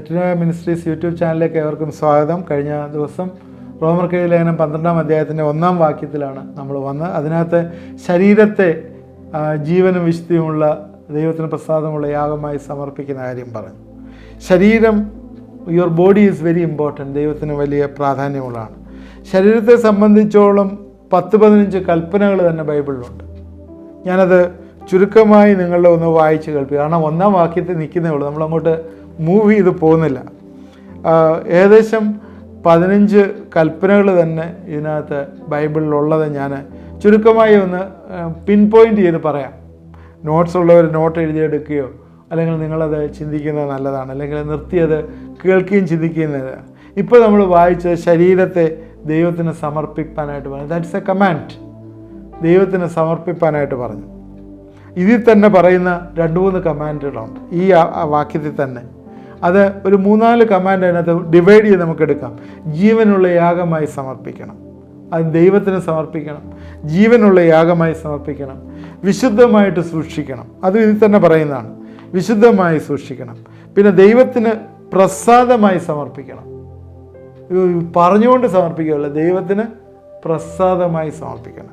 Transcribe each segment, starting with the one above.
Metanoia ministries YouTube ചാനലിലേക്ക് ഏവർക്കും സ്വാഗതം. കഴിഞ്ഞ ദിവസം റോമർക്കെഴുതിയ ലേഖനം 12-ാം അധ്യായത്തിൻ്റെ 1-ാം വാക്യത്തിലാണ് നമ്മൾ വന്നത്. അതിനകത്ത് ശരീരത്തെ ജീവനും വിശുദ്ധിയുമുള്ള ദൈവത്തിന് പ്രസാദമുള്ള യാഗമായി സമർപ്പിക്കുന്ന കാര്യം പറഞ്ഞു. ശരീരം, your body is very important, ദൈവത്തിന് വലിയ പ്രാധാന്യമുള്ളതാണ്. ശരീരത്തെ സംബന്ധിച്ചോളം 10-15 കൽപ്പനകൾ തന്നെ ബൈബിളിലുണ്ട്. ഞാനത് ചുരുക്കമായി നിങ്ങളുടെ ഒന്ന് വായിച്ച് കേൾപ്പിക്കുക. കാരണം 1-ാം വാക്യത്തിൽ നിൽക്കുന്നേ ഉള്ളൂ, നമ്മളങ്ങോട്ട് മൂവ് ചെയ്ത് പോകുന്നില്ല. ഏകദേശം 15 കൽപ്പനകൾ തന്നെ ഇതിനകത്ത് ബൈബിളിലുള്ളത് ഞാൻ ചുരുക്കമായി ഒന്ന് പിൻ പോയിൻ്റ് ചെയ്ത് പറയാം. നോട്ട്സ് ഉള്ളവർ നോട്ട് എഴുതിയെടുക്കുകയോ അല്ലെങ്കിൽ നിങ്ങളത് ചിന്തിക്കുന്നത് നല്ലതാണ്, അല്ലെങ്കിൽ നിർത്തിയത് കേൾക്കുകയും ചിന്തിക്കുകയും നല്ലതാണ്. ഇപ്പോൾ നമ്മൾ വായിച്ചത് ശരീരത്തെ ദൈവത്തിന് സമർപ്പിക്കാനായിട്ട് പറഞ്ഞു. That's A command. ദൈവത്തിന് സമർപ്പിക്കാനായിട്ട് പറഞ്ഞു. ഇതിൽ തന്നെ പറയുന്ന 2-3 കമാൻഡുകളുണ്ട് ഈ വാക്യത്തിൽ തന്നെ. അത് ഒരു 3-4 കമാൻഡ് അതിനകത്ത് ഡിവൈഡ് ചെയ്ത് നമുക്ക് എടുക്കാം. ജീവനുള്ള യാഗമായി സമർപ്പിക്കണം, അത് ദൈവത്തിന് സമർപ്പിക്കണം. ജീവനുള്ള യാഗമായി സമർപ്പിക്കണം. വിശുദ്ധമായിട്ട് സൂക്ഷിക്കണം, അതും ഇതിൽ തന്നെ പറയുന്നതാണ്. വിശുദ്ധമായി സൂക്ഷിക്കണം. പിന്നെ ദൈവത്തിന് പ്രസാദമായി സമർപ്പിക്കണം. പറഞ്ഞുകൊണ്ട് സമർപ്പിക്കുകയല്ല, ദൈവത്തിന് പ്രസാദമായി സമർപ്പിക്കണം.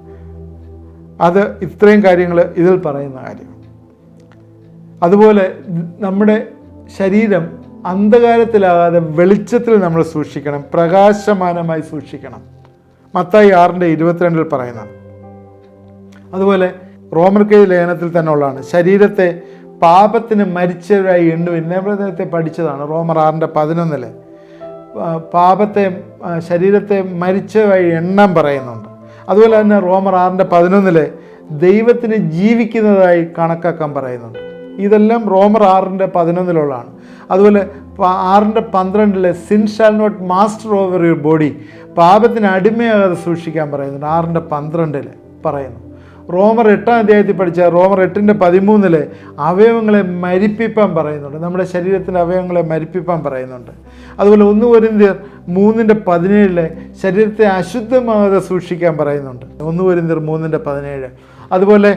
അത് ഇത്രയും കാര്യങ്ങൾ ഇതിൽ പറയുന്ന കാര്യം. അതുപോലെ നമ്മുടെ ശരീരം അന്ധകാരത്തിലാകാതെ വെളിച്ചത്തിൽ നമ്മൾ സൂക്ഷിക്കണം, പ്രകാശമാനമായി സൂക്ഷിക്കണം. മത്തായി 6:22 പറയുന്നതാണ്. അതുപോലെ റോമർക്കെഴുതിയ ലേഖനത്തിൽ തന്നെ ഉള്ളതാണ്. ശരീരത്തെ പാപത്തിന് മരിച്ചവരായി എണ്ണും. നേരത്തെ പഠിച്ചതാണ് റോമർ 6:11. ശരീരത്തെ മരിച്ചവരായി എണ്ണം പറയുന്നുണ്ട്. അതുപോലെ തന്നെ റോമർ 6:11 ദൈവത്തിന് ജീവിക്കുന്നതായി കണക്കാക്കാൻ പറയുന്നുണ്ട്. ഇതെല്ലാം റോമർ 6:11 അതുപോലെ 6:12 sin shall not master over your body, പാപത്തിന് അടിമയാകാതെ സൂക്ഷിക്കാൻ പറയുന്നുണ്ട്. 6:12 പറയുന്നു. റോമർ 8-ാം അധ്യായത്തിൽ പഠിച്ച റോമർ 8:13 അവയവങ്ങളെ മരിപ്പിപ്പാൻ പറയുന്നുണ്ട്. നമ്മുടെ ശരീരത്തിൻ്റെ അവയവങ്ങളെ മരിപ്പിപ്പാൻ പറയുന്നുണ്ട്. അതുപോലെ 1 കൊരിന്ത്യർ 3:17 ശരീരത്തെ അശുദ്ധമാകാതെ സൂക്ഷിക്കാൻ പറയുന്നുണ്ട്. 1 കൊരിന്ത്യർ 3:17. അതുപോലെ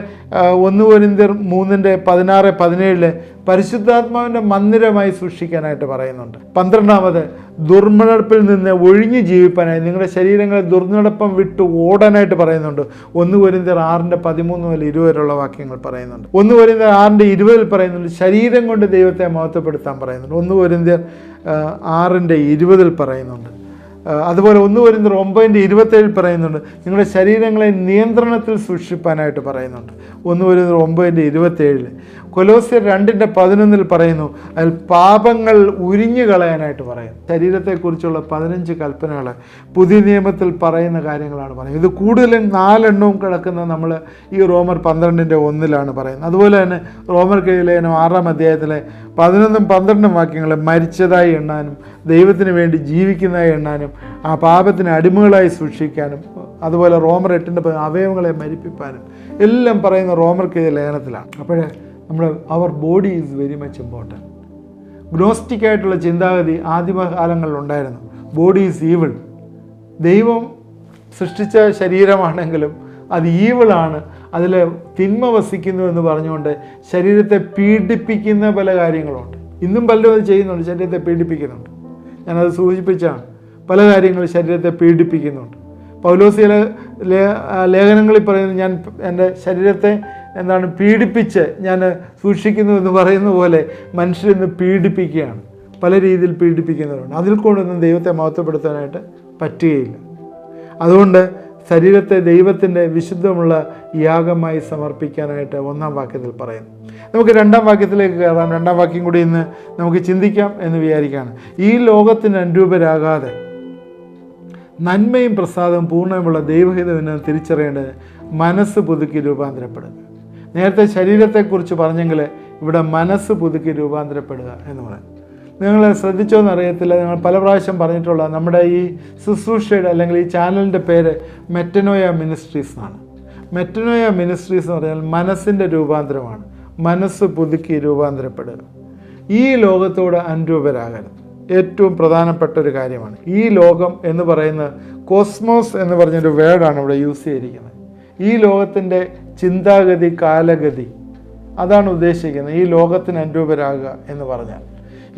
1 കൊരിന്ത്യർ 3:16-17 പരിശുദ്ധാത്മാവിൻ്റെ മന്ദിരമായി സൂക്ഷിക്കാനായിട്ട് പറയുന്നുണ്ട്. 12-ാമത് ദുർനടപ്പിൽ നിന്ന് ഒഴിഞ്ഞു ജീവിപ്പാനായി നിങ്ങളുടെ ശരീരങ്ങളെ ദുർനടപ്പം വിട്ട് ഓടാനായിട്ട് പറയുന്നുണ്ട്. 1 കൊരിന്ത്യർ 6:13-20 വാക്യങ്ങൾ പറയുന്നുണ്ട്. 1 കൊരിന്ത്യർ 6:20 പറയുന്നുണ്ട് ശരീരം കൊണ്ട് ദൈവത്തെ മഹത്വപ്പെടുത്താൻ പറയുന്നുണ്ട്. 1 കൊരിന്ത്യർ 6:20 പറയുന്നുണ്ട്. അതുപോലെ 1 കൊരിന്ത്യർ 9:27 പറയുന്നുണ്ട് നിങ്ങളുടെ ശരീരങ്ങളെ നിയന്ത്രണത്തിൽ സൂക്ഷിപ്പാനായിട്ട് പറയുന്നുണ്ട്. 1 കൊരിന്ത്യർ 9:27. കൊലോസ്യർ 2:11 പറയുന്നു അതിൽ പാപങ്ങൾ ഉരിഞ്ഞു കളയാനായിട്ട് പറയും. ശരീരത്തെക്കുറിച്ചുള്ള 15 കൽപ്പനകൾ പുതിയ നിയമത്തിൽ പറയുന്ന കാര്യങ്ങളാണ് പറയുന്നത്. ഇത് കൂടുതലും 4 എണ്ണവും കിടക്കുന്ന നമ്മൾ ഈ റോമർ 12:1 പറയുന്നത്. അതുപോലെ തന്നെ റോമർക്കെഴുതിയ ലേഖനം 6-ാം അധ്യായത്തിലെ 11-12 വാക്യങ്ങൾ മരിച്ചതായി എണ്ണാനും ദൈവത്തിന് വേണ്ടി ജീവിക്കുന്നതായി എണ്ണാനും ആ പാപത്തിന് അടിമകളായി സൂക്ഷിക്കാനും, അതുപോലെ റോമർ 8 അവയവങ്ങളെ മരിപ്പിക്കാനും എല്ലാം പറയുന്ന റോമർക്കെഴുതിയ ലേഖനത്തിലാണ്. അപ്പോഴേ our body is very much important. Gnostic ആയിട്ടുള്ള ചിന്താഗതി ആദിമകാലങ്ങളിലുണ്ടായിരുന്നു. Body is evil. ദൈവം സൃഷ്ടിച്ച ശരീരമാണെങ്കിലും അത് ഈവിളാണ്, അതിൽ തിന്മ വസിക്കുന്നു എന്ന് പറഞ്ഞുകൊണ്ട് ശരീരത്തെ പീഡിപ്പിക്കുന്ന പല കാര്യങ്ങളുണ്ട്. ഇന്നും പലരും അത് ചെയ്യുന്നുണ്ട്, ശരീരത്തെ പീഡിപ്പിക്കുന്നുണ്ട്. ഞാനത് സൂചിപ്പിച്ചാണ്. പല കാര്യങ്ങളും ശരീരത്തെ പീഡിപ്പിക്കുന്നുണ്ട്. പൗലോസിയ ലേഖനങ്ങളിൽ പറയുന്നത് ഞാൻ എൻ്റെ ശരീരത്തെ പീഡിപ്പിച്ച് ഞാൻ സൂക്ഷിക്കുന്നു എന്ന് പറയുന്ന പോലെ മനുഷ്യരിന്ന് പീഡിപ്പിക്കുകയാണ്. പല രീതിയിൽ പീഡിപ്പിക്കുന്നവരുണ്ട്. അതിൽ കൊണ്ടൊന്നും ദൈവത്തെ മഹത്വപ്പെടുത്താനായിട്ട് പറ്റുകയില്ല. അതുകൊണ്ട് ശരീരത്തെ ദൈവത്തിൻ്റെ വിശുദ്ധമുള്ള യാഗമായി സമർപ്പിക്കാനായിട്ട് 1-ാം വാക്യത്തിൽ പറയുന്നു. നമുക്ക് 2-ാം വാക്യത്തിലേക്ക് കയറാം. 2-ാം വാക്യം കൂടി ഇന്ന് നമുക്ക് ചിന്തിക്കാം എന്ന് വിചാരിക്കുകയാണ്. ഈ ലോകത്തിന് അനുരൂപരാകാതെ നന്മയും പ്രസാദവും പൂർണ്ണമുള്ള ദൈവഹിതമെന്ന് തിരിച്ചറിയേണ്ടത് മനസ്സ് പുതുക്കി രൂപാന്തരപ്പെടുക. നേരത്തെ ശരീരത്തെക്കുറിച്ച് പറഞ്ഞെങ്കിൽ ഇവിടെ മനസ്സ് പുതുക്കി രൂപാന്തരപ്പെടുക എന്ന് പറയും. നിങ്ങൾ ശ്രദ്ധിച്ചോന്ന് അറിയത്തില്ല, നിങ്ങൾ പല പ്രാവശ്യം പറഞ്ഞിട്ടുള്ള നമ്മുടെ ഈ ശുശ്രൂഷയുടെ അല്ലെങ്കിൽ ഈ ചാനലിൻ്റെ പേര് മെറ്റനോയ മിനിസ്ട്രീസ് എന്നാണ്. മെറ്റനോയ മിനിസ്ട്രീസ് എന്ന് പറഞ്ഞാൽ മനസ്സിൻ്റെ രൂപാന്തരമാണ്. മനസ്സ് പുതുക്കി രൂപാന്തരപ്പെടുക. ഈ ലോകത്തോട് അനുരൂപരാകരുത്. ഏറ്റവും പ്രധാനപ്പെട്ട ഒരു കാര്യമാണ്. ഈ ലോകം എന്ന് പറയുന്ന കോസ്മോസ് എന്ന് പറഞ്ഞൊരു വേർഡാണ് ഇവിടെ യൂസ് ചെയ്തിരിക്കുന്നത്. ഈ ലോകത്തിൻ്റെ ചിന്താഗതി, കാലഗതി, അതാണ് ഉദ്ദേശിക്കുന്നത്. ഈ ലോകത്തിന് അനുരൂപരാകുക എന്ന് പറഞ്ഞാൽ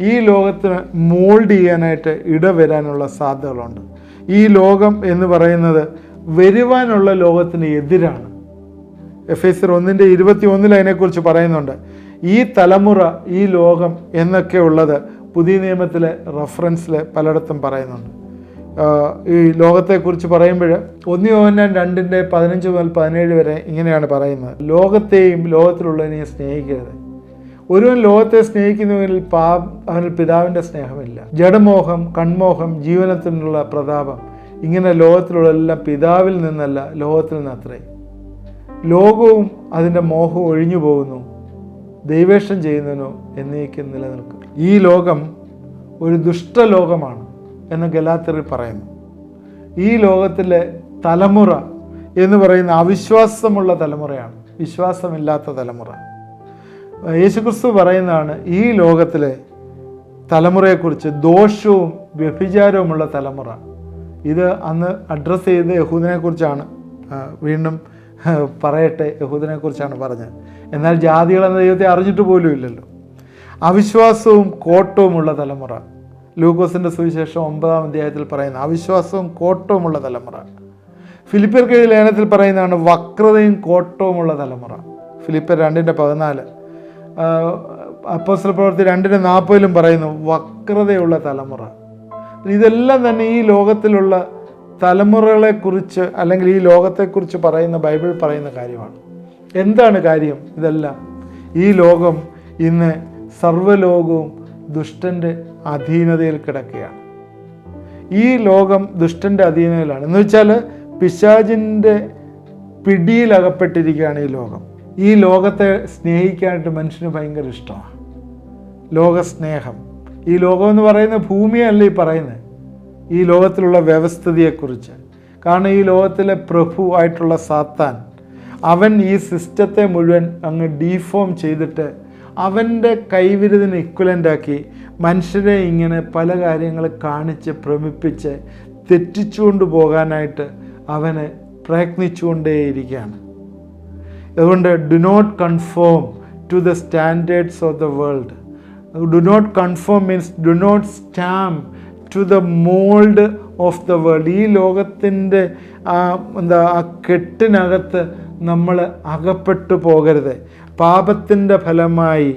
ഈ ലോകത്തിന് മോൾഡ് ചെയ്യാനായിട്ട് ഇടവരാനുള്ള സാധ്യതകളുണ്ട്. ഈ ലോകം എന്ന് പറയുന്നത് വരുവാനുള്ള ലോകത്തിന് എതിരാണ്. എഫേസ്യർ 1:21 അതിനെക്കുറിച്ച് പറയുന്നുണ്ട്. ഈ തലമുറ, ഈ ലോകം എന്നൊക്കെ ഉള്ളത് പുതിയ നിയമത്തിലെ റെഫറൻസിൽ പലയിടത്തും പറയുന്നുണ്ട്. ഈ ലോകത്തെക്കുറിച്ച് പറയുമ്പോൾ 1 യോഹന്നാൻ 2:15-17 വരെ ഇങ്ങനെയാണ് പറയുന്നത്: ലോകത്തെയും ലോകത്തിലുള്ളതിനെയും സ്നേഹിക്കരുത്. ഒരുവൻ ലോകത്തെ സ്നേഹിക്കുന്നവരിൽ അവനിൽ പിതാവിൻ്റെ സ്നേഹമില്ല. ജഡമോഹം, കൺമോഹം, ജീവനത്തിനുള്ള പ്രതാപം, ഇങ്ങനെ ലോകത്തിലുള്ളതെല്ലാം പിതാവിൽ നിന്നല്ല, ലോകത്തിൽ നിന്നത്രേ. ലോകവും അതിൻ്റെ മോഹവും ഒഴിഞ്ഞു പോകുന്നു, ദൈവേഷ്ടം ചെയ്യുന്നതിനോ എന്നേക്കും നിലനിൽക്കും. ഈ ലോകം ഒരു ദുഷ്ടലോകമാണ് എന്ന് ഗലാത്യരിൽ പറയുന്നു. ഈ ലോകത്തിലെ തലമുറ എന്ന് പറയുന്ന അവിശ്വാസമുള്ള തലമുറയാണ്, വിശ്വാസമില്ലാത്ത തലമുറ. യേശുക്രിസ്തു പറയുന്നതാണ് ഈ ലോകത്തിലെ തലമുറയെക്കുറിച്ച്, ദോഷവും വ്യഭിചാരവുമുള്ള തലമുറ. ഇത് അന്ന് അഡ്രസ്സ് ചെയ്ത് യഹൂദനെക്കുറിച്ചാണ്. വീണ്ടും പറയട്ടെ, യഹൂദനെക്കുറിച്ചാണ് പറഞ്ഞത്. എന്നാൽ ജാതികളെന്ന ദൈവത്തെ അറിഞ്ഞിട്ട് പോലും ഇല്ലല്ലോ. അവിശ്വാസവും കോട്ടവുമുള്ള തലമുറ. ലൂക്കോസിൻ്റെ സുവിശേഷം 9-ാം അധ്യായത്തിൽ പറയുന്ന അവിശ്വാസവും കോട്ടവുമുള്ള തലമുറ. ഫിലിപ്പിയർക്ക് എഴുതിയ ലേഖനത്തിൽ പറയുന്നതാണ് വക്രതയും കോട്ടവുമുള്ള തലമുറ. ഫിലിപ്പിയർ 2:14. അപ്പോസ്തല പ്രവൃത്തി 2:40 പറയുന്നു വക്രതയുള്ള തലമുറ. ഇതെല്ലാം തന്നെ ഈ ലോകത്തിലുള്ള തലമുറകളെക്കുറിച്ച് അല്ലെങ്കിൽ ഈ ലോകത്തെക്കുറിച്ച് പറയുന്ന ബൈബിൾ പറയുന്ന കാര്യമാണ്. എന്താണ് കാര്യം? ഇതെല്ലാം ഈ ലോകം ഇന്ന് സർവ്വലോകവും ദുഷ്ടൻ്റെ അധീനതയിൽ കിടക്കുകയാണ്. ഈ ലോകം ദുഷ്ടൻ്റെ അധീനതയിലാണ്. എന്ന് വെച്ചാൽ പിശാചിൻ്റെ പിടിയിലകപ്പെട്ടിരിക്കുകയാണ് ഈ ലോകം. ഈ ലോകത്തെ സ്നേഹിക്കാനായിട്ട് മനുഷ്യന് ഭയങ്കര ഇഷ്ടമാണ്. ലോകസ്നേഹം. ഈ ലോകം എന്ന് പറയുന്ന ഭൂമിയല്ല ഈ പറയുന്നത്, ഈ ലോകത്തിലുള്ള വ്യവസ്ഥിതിയെക്കുറിച്ച്. കാരണം ഈ ലോകത്തിലെ പ്രഭു ആയിട്ടുള്ള സാത്താൻ, അവൻ ഈ സിസ്റ്റത്തെ മുഴുവൻ അങ്ങ് ഡീഫോം ചെയ്തിട്ട് അവൻ്റെ കൈവിരുതിന് ഇക്വലൻ്റാക്കി മനുഷ്യരെ ഇങ്ങനെ പല കാര്യങ്ങൾ കാണിച്ച് ഭ്രമിപ്പിച്ച് തെറ്റിച്ചുകൊണ്ട് പോകാനായിട്ട് അവന് പ്രയത്നിച്ചുകൊണ്ടേയിരിക്കുകയാണ്. അതുകൊണ്ട് do not conform to the standards of the world. Do not conform means do not stamp to the mould of the world. ഈ ലോകത്തിൻ്റെ ആ കെട്ടിനകത്ത് നമ്മൾ അകപ്പെട്ടു പോകരുത്. പാപത്തിൻ്റെ ഫലമായി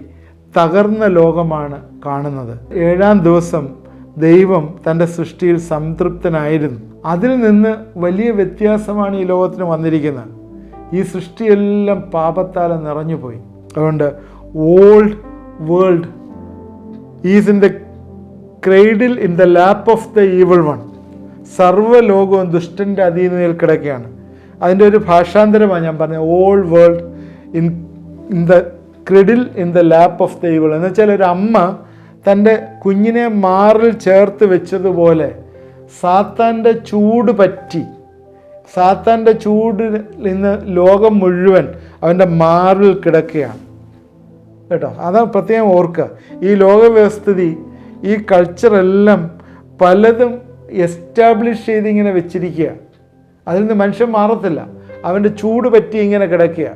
തകർന്ന ലോകമാണ് കാണുന്നത്. 7-ാം ദിവസം ദൈവം തൻ്റെ സൃഷ്ടിയിൽ സംതൃപ്തനായിരുന്നു. അതിൽ നിന്ന് വലിയ വ്യത്യാസമാണ് ഈ ലോകത്തിന് വന്നിരിക്കുന്നത്. ഈ സൃഷ്ടിയെല്ലാം പാപത്താൽ നിറഞ്ഞുപോയി. അതുകൊണ്ട് old world is in the cradle in the lap of the evil one. സർവ്വലോകവും ദുഷ്ടൻ്റെ അധീനതയിൽ കിടക്കുകയാണ്. അതിൻ്റെ ഒരു ഭാഷാന്തരമാണ് ഞാൻ പറഞ്ഞത്. Old world in the cradle in the lap of the evil. എന്ന് വെച്ചാൽ ഒരു അമ്മ തൻ്റെ കുഞ്ഞിനെ മാറിൽ ചേർത്ത് വെച്ചതുപോലെ സാത്താൻ്റെ ചൂട് പറ്റി, സാത്താൻ്റെ ചൂടിൽ ഇന്ന് ലോകം മുഴുവൻ അവൻ്റെ മാറിൽ കിടക്കുകയാണ് കേട്ടോ. അത് പ്രത്യേകം ഓർക്കുക. ഈ ലോകവ്യവസ്ഥിതി, ഈ കൾച്ചറെല്ലാം പലതും എസ്റ്റാബ്ലിഷ് ചെയ്ത് ഇങ്ങനെ വെച്ചിരിക്കുക. അതിൽ നിന്ന് മനുഷ്യൻ മാറത്തില്ല. അവൻ്റെ ചൂട് പറ്റി ഇങ്ങനെ കിടക്കുക.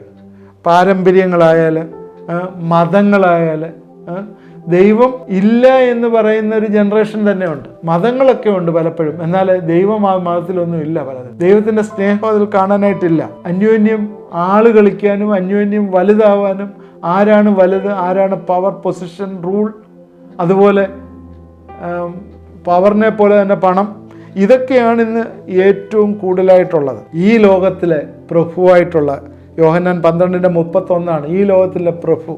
പാരമ്പര്യങ്ങളായാൽ, മതങ്ങളായാൽ. ദൈവം ഇല്ല എന്ന് പറയുന്ന ഒരു ജനറേഷൻ തന്നെ ഉണ്ട്. മതങ്ങളൊക്കെ ഉണ്ട് പലപ്പോഴും, എന്നാൽ ദൈവം ആ മതത്തിലൊന്നും ഇല്ല. പലതും ദൈവത്തിൻ്റെ സ്നേഹം അതിൽ കാണാനായിട്ടില്ല. അന്യോന്യം ആള് കളിക്കാനും അന്യോന്യം വലുതാവാനും, ആരാണ് വലുത്, ആരാണ് പവർ, പൊസിഷൻ, റൂൾ, അതുപോലെ പവറിനെ പോലെ തന്നെ പണം, ഇതൊക്കെയാണ് ഇന്ന് ഏറ്റവും കൂടുതലായിട്ടുള്ളത്. ഈ ലോകത്തിലെ പ്രഭുവായിട്ടുള്ള യോഹന്നാൻ 12:31 ഈ ലോകത്തിലെ പ്രഭു,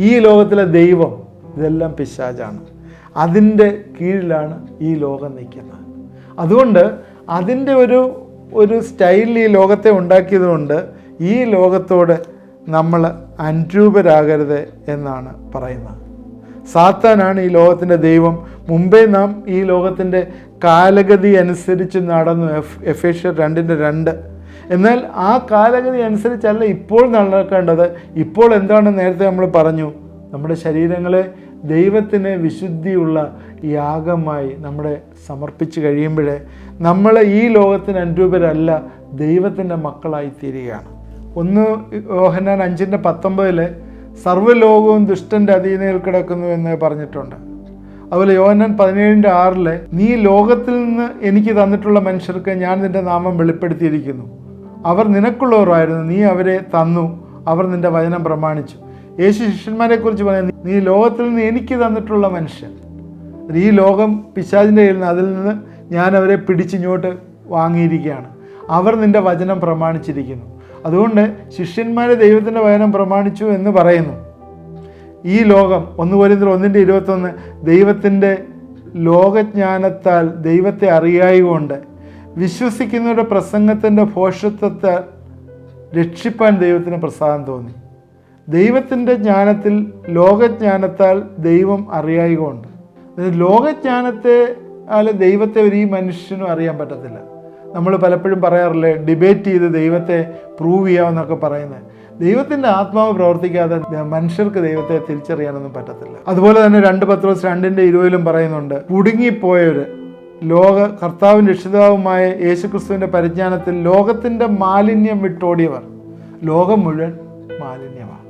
ഈ ലോകത്തിലെ ദൈവം, ഇതെല്ലാം പിശാചാണ്. അതിൻ്റെ കീഴിലാണ് ഈ ലോകം നിൽക്കുന്നത്. അതുകൊണ്ട് അതിൻ്റെ ഒരു സ്റ്റൈലിൽ ഈ ലോകത്തെ ഉണ്ടാക്കിയതുകൊണ്ട് ഈ ലോകത്തോട് നമ്മൾ അനുരൂപരാകരുത് എന്നാണ് പറയുന്നത്. സാത്താനാണ് ഈ ലോകത്തിൻ്റെ ദൈവം. മുമ്പേ നാം ഈ ലോകത്തിൻ്റെ കാലഗതി അനുസരിച്ച് നടന്നു. എഫേസ്യർ 2:2. എന്നാൽ ആ കാലഗതി അനുസരിച്ചല്ല ഇപ്പോൾ നടക്കേണ്ടത്. ഇപ്പോൾ എന്താണ് നേരത്തെ നമ്മൾ പറഞ്ഞു, നമ്മുടെ ശരീരങ്ങളെ ദൈവത്തിന് വിശുദ്ധിയുള്ള യാഗമായി നമ്മളെ സമർപ്പിച്ച് കഴിയുമ്പോഴേ നമ്മൾ ഈ ലോകത്തിന് അനുരൂപരല്ല, ദൈവത്തിൻ്റെ മക്കളായി തീരുകയാണ്. 1 യോഹന്നാൻ 5:19 സർവ്വലോകവും ദുഷ്ടൻ്റെ അധീനയിൽ കിടക്കുന്നു എന്ന് പറഞ്ഞിട്ടുണ്ട്. അതുപോലെ യോഹന്നാൻ 17:6 നീ ലോകത്തിൽ നിന്ന് എനിക്ക് തന്നിട്ടുള്ള മനുഷ്യർക്ക് ഞാൻ നിൻ്റെ നാമം വെളിപ്പെടുത്തിയിരിക്കുന്നു. അവർ നിനക്കുള്ളവരായിരുന്നു, നീ അവരെ തന്നു, അവർ നിൻ്റെ വചനം പ്രമാണിച്ചു. യേശു ശിഷ്യന്മാരെ കുറിച്ച് പറയുന്നത്, നീ ലോകത്തിൽ നിന്ന് എനിക്ക് തന്നിട്ടുള്ള മനുഷ്യൻ. ഈ ലോകം പിശാചിൻ്റെ കയ്യിൽ നിന്ന്, അതിൽ നിന്ന് ഞാൻ അവരെ പിടിച്ചിങ്ങോട്ട് വാങ്ങിയിരിക്കുകയാണ്. അവർ നിൻ്റെ വചനം പ്രമാണിച്ചിരിക്കുന്നു. അതുകൊണ്ട് ശിഷ്യന്മാരെ ദൈവത്തിൻ്റെ വചനം പ്രമാണിച്ചു എന്ന് പറയുന്നു. ഈ ലോകം 1 കൊരിന്ത്യർ 1:21 ദൈവത്തിൻ്റെ ലോകജ്ഞാനത്താൽ ദൈവത്തെ അറിയായതുകൊണ്ട് വിശ്വസിക്കുന്നവരുടെ പ്രസംഗത്തിൻ്റെ ഭോഷത്വത്തെ രക്ഷിപ്പാൻ ദൈവത്തിന് പ്രസാദം തോന്നി. ദൈവത്തിൻ്റെ ജ്ഞാനത്തിൽ ലോകജ്ഞാനത്താൽ ദൈവം അറിയായതുകൊണ്ട്. ലോകജ്ഞാനത്തെ ദൈവത്തെ ഈ മനുഷ്യനും അറിയാൻ പറ്റത്തില്ല. നമ്മൾ പലപ്പോഴും പറയാറില്ലേ, ഡിബേറ്റ് ചെയ്ത് ദൈവത്തെ പ്രൂവ് ചെയ്യാമെന്നൊക്കെ പറയുന്നത്. ദൈവത്തിൻ്റെ ആത്മാവ് പ്രവർത്തിക്കാതെ മനുഷ്യർക്ക് ദൈവത്തെ തിരിച്ചറിയാനൊന്നും പറ്റത്തില്ല. അതുപോലെ തന്നെ 2 പത്രോസ് 2:20 പറയുന്നുണ്ട്, കുടുങ്ങിപ്പോയവർ കർത്താവും രക്ഷിതാവുമായ യേശുക്രിസ്തുവിൻ്റെ പരിജ്ഞാനത്തിൽ ലോകത്തിൻ്റെ മാലിന്യം വിട്ടോടിയവർ. ലോകം മുഴുവൻ മാലിന്യമാണ്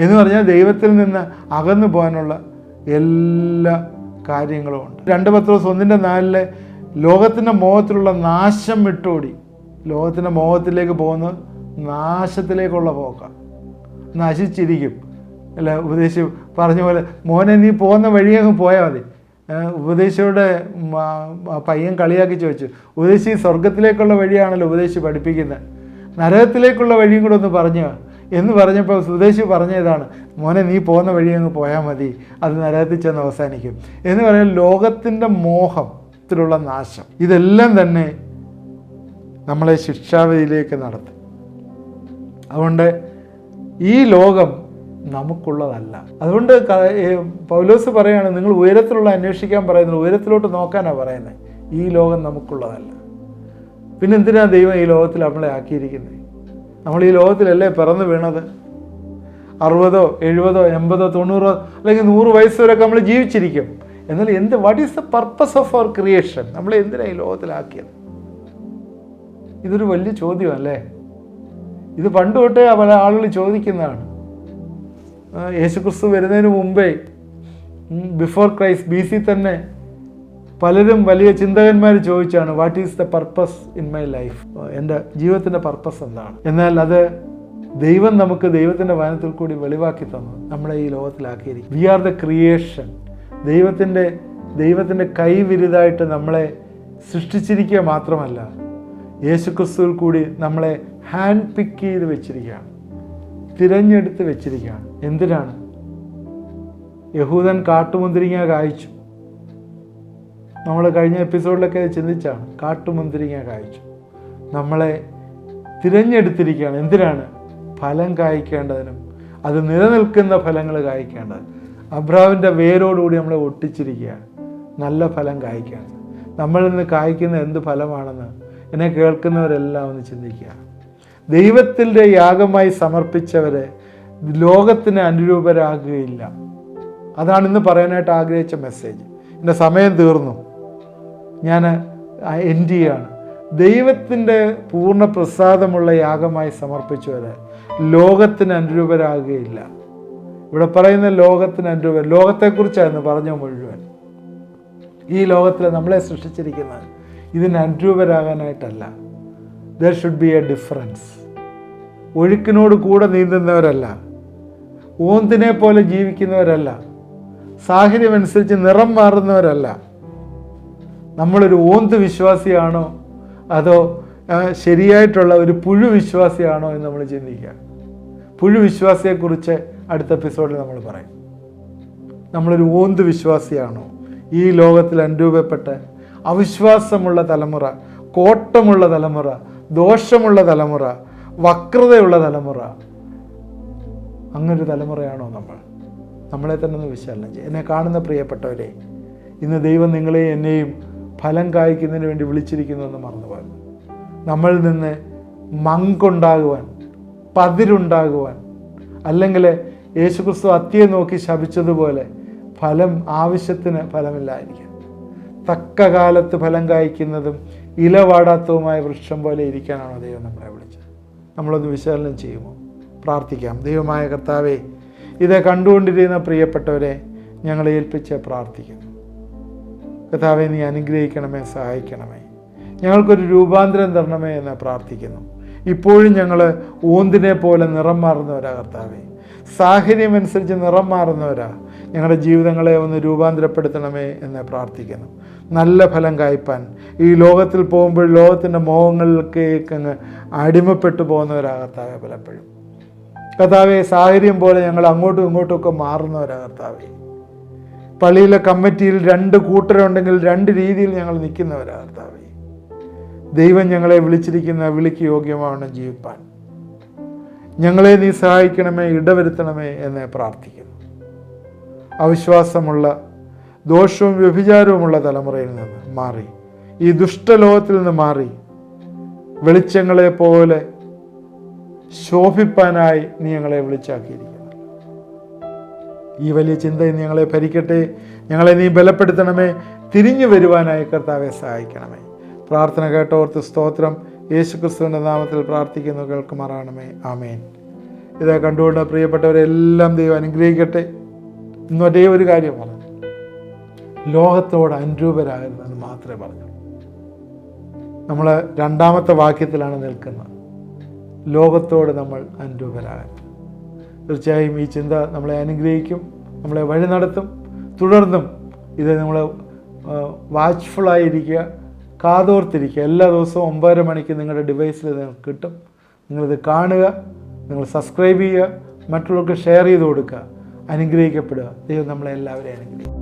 എന്ന് പറഞ്ഞാൽ ദൈവത്തിൽ നിന്ന് അകന്നു പോകാനുള്ള എല്ലാ കാര്യങ്ങളും ഉണ്ട്. 2 പത്രോസ് 1:4 ലോകത്തിൻ്റെ മോഹത്തിലുള്ള നാശം വിട്ടോടി. ലോകത്തിൻ്റെ മോഹത്തിലേക്ക് പോകുന്നത് നാശത്തിലേക്കുള്ള പോക്കാണ്. നശിച്ചിരിക്കും അല്ല, ഉപദേശി പറഞ്ഞ പോലെ, മോനെ നീ പോകുന്ന വഴി അങ്ങ് പോയാൽ മതി. ഉപദേശിയുടെ പയ്യൻ കളിയാക്കി ചോദിച്ചു, ഉപദേശി സ്വർഗത്തിലേക്കുള്ള വഴിയാണല്ലോ ഉപദേശി പഠിപ്പിക്കുന്നത്, നരകത്തിലേക്കുള്ള വഴിയും കൂടെ ഒന്ന് പറഞ്ഞു എന്ന് പറഞ്ഞപ്പോൾ ഉപദേശി പറഞ്ഞതാണ്, മോനെ നീ പോകുന്ന വഴി അങ്ങ് പോയാൽ മതി, അത് നരകത്തിൽ ചെന്ന് അവസാനിക്കും എന്ന് പറഞ്ഞാൽ ലോകത്തിൻ്റെ മോഹത്തിലുള്ള നാശം ഇതെല്ലാം തന്നെ നമ്മളെ ശിക്ഷാവിധിയിലേക്ക് നടത്തും. അതുകൊണ്ട് ഈ ലോകം നമുക്കുള്ളതല്ല. അതുകൊണ്ട് പൗലോസ് പറയാണ്, നിങ്ങൾ ഉയരത്തിലുള്ള അന്വേഷിക്കാൻ പറയുന്നത്, ഉയരത്തിലോട്ട് നോക്കാനാണ് പറയുന്നത്. ഈ ലോകം നമുക്കുള്ളതല്ല. പിന്നെ എന്തിനാണ് ദൈവം ഈ ലോകത്തിൽ നമ്മളെ ആക്കിയിരിക്കുന്നത്? നമ്മൾ ഈ ലോകത്തിലല്ലേ പിറന്നു വീണത്. 60, 70, 80, 90 അല്ലെങ്കിൽ 100 വയസ്സ് വരെയൊക്കെ നമ്മൾ ജീവിച്ചിരിക്കും. എന്നാൽ what is the purpose of our creation? നമ്മളെ എന്തിനാണ് ഈ ലോകത്തിലാക്കിയത്? ഇതൊരു വലിയ ചോദ്യമല്ലേ? ഇത് പണ്ട് തൊട്ടേ പല ആളുകൾ ചോദിക്കുന്നതാണ്. യേശുക്രിസ്തു വരുന്നതിന് മുമ്പേ, ബിഫോർ ക്രൈസ്റ്റ്, BC തന്നെ പലരും വലിയ ചിന്തകന്മാർ ചോദിച്ചാണ്, what is the purpose in my life? എൻ്റെ ജീവിതത്തിൻ്റെ പർപ്പസ് എന്താണ്? എന്നാൽ അത് ദൈവം നമുക്ക് ദൈവത്തിൻ്റെ വചനത്തിൽ കൂടി വെളിവാക്കി തന്നു. നമ്മളെ ഈ ലോകത്തിലാക്കിയിരിക്കും. We are the creation. ദൈവത്തിൻ്റെ കൈവിരുതായിട്ട് നമ്മളെ സൃഷ്ടിച്ചിരിക്കുക മാത്രമല്ല, യേശുക്രിസ്തുവിൽ കൂടി നമ്മളെ ഹാൻഡ് പിക്ക് ചെയ്ത് വെച്ചിരിക്കുകയാണ്, തിരഞ്ഞെടുത്ത് വെച്ചിരിക്കുകയാണ്. എന്തിനാണ്? യഹൂദൻ കാട്ടുമുന്തിരിങ്ങ കായ്ച്ചു. നമ്മൾ കഴിഞ്ഞ എപ്പിസോഡിലൊക്കെ ചിന്തിച്ചാണ്, കാട്ടുമുന്തിരിങ്ങ കായ്ച്ചു. നമ്മളെ തിരഞ്ഞെടുത്തിരിക്കുകയാണ്. എന്തിനാണ്? ഫലം കായ്ക്കേണ്ടതിനും അത് നിലനിൽക്കുന്ന ഫലങ്ങൾ കായ്ക്കേണ്ടത്. അബ്രാഹാമിൻ്റെ വേരോടുകൂടി നമ്മളെ ഒട്ടിച്ചിരിക്കുകയാണ്, നല്ല ഫലം കായ്ക്കാൻ. നമ്മളിൽ നിന്ന് കായ്ക്കുന്ന എന്ത് ഫലമാണെന്ന് എന്നെ കേൾക്കുന്നവരെല്ലാം ഒന്ന് ചിന്തിക്കുക. ദൈവത്തിൻ്റെ യാഗമായി സമർപ്പിച്ചവരെ ലോകത്തിന് അനുരൂപരാകുകയില്ല. അതാണ് ഇന്ന് പറയാനായിട്ട് ആഗ്രഹിച്ച മെസ്സേജ്. എൻ്റെ സമയം തീർന്നു, ഞാൻ എൻഡ് ചെയ്യാണ്. ദൈവത്തിൻ്റെ പൂർണ്ണ പ്രസാദമുള്ള യാഗമായി സമർപ്പിച്ചവരെ ലോകത്തിന് അനുരൂപരാകുകയില്ല. ഇവിടെ പറയുന്ന ലോകത്തിന് ലോകത്തെക്കുറിച്ചായിരുന്നു പറഞ്ഞ മുഴുവൻ. ഈ ലോകത്തിൽ നമ്മളെ സൃഷ്ടിച്ചിരിക്കുന്നത് ഇതിന് അനുരൂപരാകാനായിട്ടല്ല. There should be a difference. ഒഴുക്കിനോട് കൂടെ നീന്തുന്നവരല്ല, ഓന്തിനെ പോലെ ജീവിക്കുന്നവരല്ല, സാഹചര്യമനുസരിച്ച് നിറം മാറുന്നവരല്ല. നമ്മളൊരു ഓന്ത് വിശ്വാസിയാണോ അതോ ശരിയായിട്ടുള്ള ഒരു പുഴു വിശ്വാസിയാണോ എന്ന് നമ്മൾ ചിന്തിക്കുക. പുഴു വിശ്വാസിയെക്കുറിച്ച് അടുത്ത എപ്പിസോഡിൽ നമ്മൾ പറയും. നമ്മളൊരു ഓന്ത് വിശ്വാസിയാണോ? ഈ ലോകത്തിൽ അനുരൂപപ്പെട്ട് അവിശ്വാസമുള്ള തലമുറ, കോട്ടമുള്ള തലമുറ, ദോഷമുള്ള തലമുറ, വക്രതയുള്ള തലമുറ, അങ്ങനൊരു തലമുറയാണോ നമ്മൾ? നമ്മളെ തന്നെ ഒന്ന് വിശകലനം ചെയ്യും. എന്നെ കാണുന്ന പ്രിയപ്പെട്ടവരെ, ഇന്ന് ദൈവം നിങ്ങളെയും എന്നെയും ഫലം കായ്ക്കുന്നതിന് വേണ്ടി വിളിച്ചിരിക്കുന്നു എന്ന് മറന്നുപോകും. നമ്മളിൽ നിന്ന് മങ്കുണ്ടാകുവാൻ, പതിരുണ്ടാകുവാൻ, അല്ലെങ്കിൽ യേശുക്രിസ്തു അത്തിയെ നോക്കി ശപിച്ചതുപോലെ ഫലം ആവശ്യത്തിന് ഫലമില്ലായിരിക്കും. തക്ക കാലത്ത് ഫലം കായ്ക്കുന്നതും ഇലവാടാത്തതുമായ വൃക്ഷം പോലെ ഇരിക്കാനാണോ ദൈവം നമ്മളെ വിളിച്ചത്? നമ്മളൊന്ന് വിശകലനം ചെയ്യുമോ? പ്രാർത്ഥിക്കാം. ദൈവമായ കർത്താവേ, ഇത് കണ്ടുകൊണ്ടിരിക്കുന്ന പ്രിയപ്പെട്ടവരെ ഞങ്ങളെ ഏൽപ്പിച്ച് പ്രാർത്ഥിക്കുന്നു. കർത്താവേ, നീ അനുഗ്രഹിക്കണമേ, സഹായിക്കണമേ. ഞങ്ങൾക്കൊരു രൂപാന്തരം തരണമേ എന്ന് പ്രാർത്ഥിക്കുന്നു. ഇപ്പോഴും ഞങ്ങൾ ഓന്തിനെ പോലെ നിറം മാറുന്നവരാ കർത്താവേ. സാഹചര്യമനുസരിച്ച് നിറം മാറുന്നവരാ. ഞങ്ങളുടെ ജീവിതങ്ങളെ ഒന്ന് രൂപാന്തരപ്പെടുത്തണമേ എന്ന് പ്രാർത്ഥിക്കുന്നു. നല്ല ഫലം കായ്പാൻ ഈ ലോകത്തിൽ പോകുമ്പോൾ ലോകത്തിൻ്റെ മോഹങ്ങളിലേക്ക് അങ്ങ് അടിമപ്പെട്ടു പോകുന്നവരാ കർത്താവേ. പലപ്പോഴും കർത്താവേ, സാഹചര്യം പോലെ ഞങ്ങൾ അങ്ങോട്ടും ഇങ്ങോട്ടുമൊക്കെ മാറുന്നവരാ കർത്താവേ. പള്ളിയിലെ കമ്മിറ്റിയിൽ 2 കൂട്ടരുണ്ടെങ്കിൽ 2 രീതിയിൽ ഞങ്ങൾ നിൽക്കുന്നവരാ കർത്താവേ. ദൈവം ഞങ്ങളെ വിളിച്ചിരിക്കുന്ന വിളിക്ക് യോഗ്യമാണ് ജീവിപ്പാൻ. ഞങ്ങളെ നീ സഹായിക്കണമേ, ഇടവരുത്തണമേ എന്ന് പ്രാർത്ഥിക്കുന്നു. അവിശ്വാസമുള്ള, ദോഷവും വ്യഭിചാരവുമുള്ള തലമുറയിൽ നിന്ന് മാറി, ഈ ദുഷ്ടലോകത്തിൽ നിന്ന് മാറി, വെളിച്ചങ്ങളെ പോലെ ശോഭിപ്പാനായി നീ ഞങ്ങളെ വിളിച്ചാക്കിയിരിക്കുന്നു. ഈ വലിയ ചിന്ത ഞങ്ങളെ ഭരിക്കട്ടെ. ഞങ്ങളെ നീ ബലപ്പെടുത്തണമേ. തിരിഞ്ഞു വരുവാനായി കർത്താവെ സഹായിക്കണമേ. പ്രാർത്ഥന കേട്ടോർത്ത് സ്തോത്രം. യേശുക്രിസ്തുവിൻ്റെ നാമത്തിൽ പ്രാർത്ഥിക്കുന്നു, കേൾക്കുമാറാണമേ. ആമേൻ. ഇത് കണ്ടുകൊണ്ട് പ്രിയപ്പെട്ടവരെല്ലാം ദൈവം അനുഗ്രഹിക്കട്ടെ. ഇന്ന് ഒരേ ഒരു കാര്യം പറഞ്ഞു, ലോകത്തോട് അനുരൂപരാകരുതെന്ന് മാത്രമേ പറഞ്ഞു. നമ്മൾ 2ാമത്തെ വാക്യത്തിലാണ് നിൽക്കുന്നത്. ലോകത്തോട് നമ്മൾ അനുരൂപരാകരുത്. തീർച്ചയായും ഈ ചിന്ത നമ്മളെ അനുഗ്രഹിക്കും, നമ്മളെ വഴി നടത്തും. തുടർന്നും ഇത് നമ്മൾ വാച്ച്ഫുള്ളായിരിക്കുക, കാതോർത്തിരിക്കുക. എല്ലാ ദിവസവും 9:30 മണിക്ക് നിങ്ങളുടെ ഡിവൈസിൽ നിങ്ങൾക്ക് കിട്ടും. നിങ്ങളിത് കാണുക, നിങ്ങൾ സബ്സ്ക്രൈബ് ചെയ്യുക, മറ്റുള്ളവർക്ക് ഷെയർ ചെയ്ത് കൊടുക്കുക. അനുഗ്രഹിക്കപ്പെടുക. ദൈവം നമ്മളെ എല്ലാവരെയും അനുഗ്രഹിക്കും.